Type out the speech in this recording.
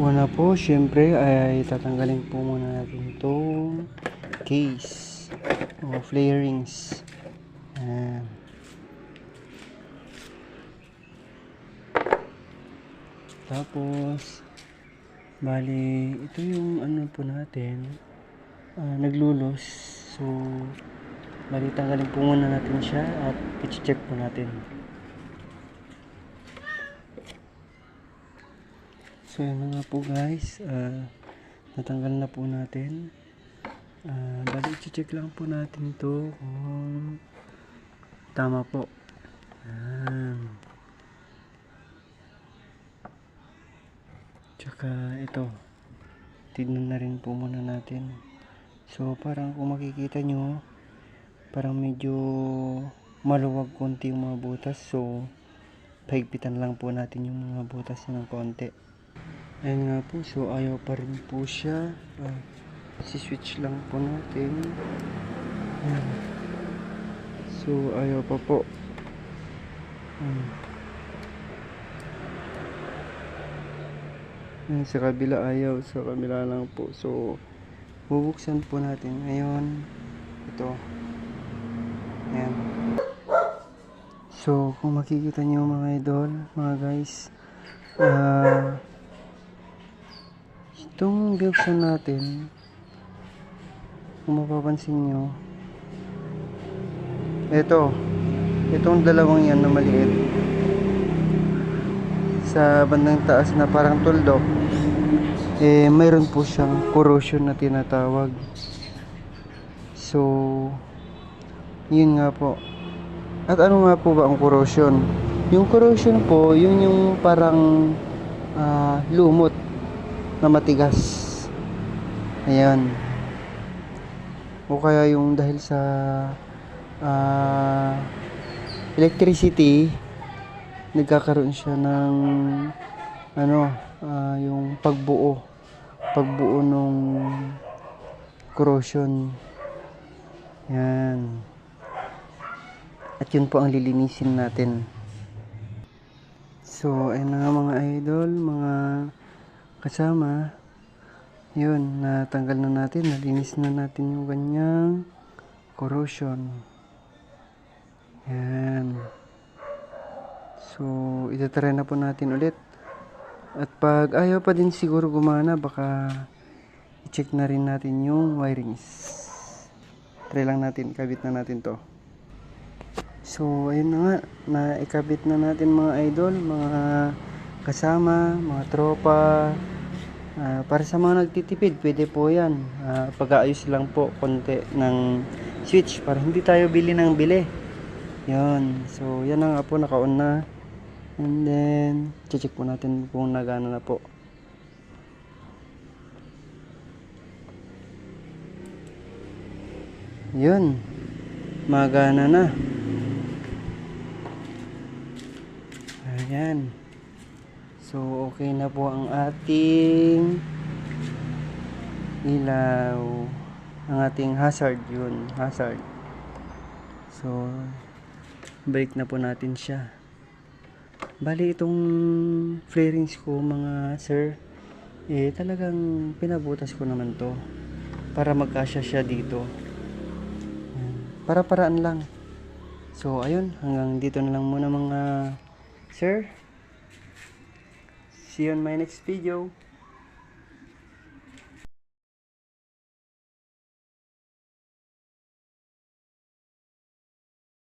Una po, syempre ay tatanggalin po muna natin itong case o flarings. Ayan. Tapos, bali, ito yung ano po natin, naglulos. So, bali, tanggalin po muna natin siya at i-check po natin. So, yun na nga po guys, natanggal na po natin. Bali, i-check lang po natin ito kung tama po. Tsaka ito, tignan na rin po muna natin. So, parang kung makikita nyo, parang medyo maluwag konti yung mga butas. So, pahigpitan lang po natin yung mga butas ng konti. Ayun nga po, so ayaw pa rin po siya. Si-switch lang po natin. Ayan. So, ayaw pa po. Ayan, sa kabila ayaw, sa kabila lang po. So, bubuksan po natin ngayon. Ito. Ayan. So, kung makikita nyo mga idol, mga guys, itong buksan natin, kung mapapansin nyo, itong dalawang yan na maliit sa bandang taas na parang tuldok, mayroon po siyang corrosion na tinatawag. So, yun nga po. At ano nga po ba ang corrosion? Yung corrosion po, yun yung parang lumot na matigas. Ayan. O kaya yung dahil sa electricity, nagkakaroon siya ng yung pagbuo ng corrosion. Yan. At yun po ang lilinisin natin. So, ayun na nga mga idol, mga kasama. Yun, natanggal na natin, nalinis na natin yung kanyang corrosion. Yan. So, itatry na po natin ulit. At pag ayaw pa din siguro gumana, baka i-check na rin natin yung wirings. Try lang natin, ikabit na natin to. So, ayun na nga, naikabit na natin mga idol, mga kasama, mga tropa. Para sa mga nagtitipid, pwede po yan. Pag-aayos lang po konti ng switch para hindi tayo bili ng bili. Yun. So, yan na nga po, naka-on na. And then, check po natin kung nagana na po. Yun. Magana na. Ayan. So, okay na po ang ating ilaw. Ang ating hazard yun. Hazard. So, balik na po natin siya. Bali itong flarings ko mga sir, talagang pinabutas ko naman to. Para magkasya siya dito. Para-paraan lang. So, ayun. Hanggang dito na lang muna mga sir. See you on my next video.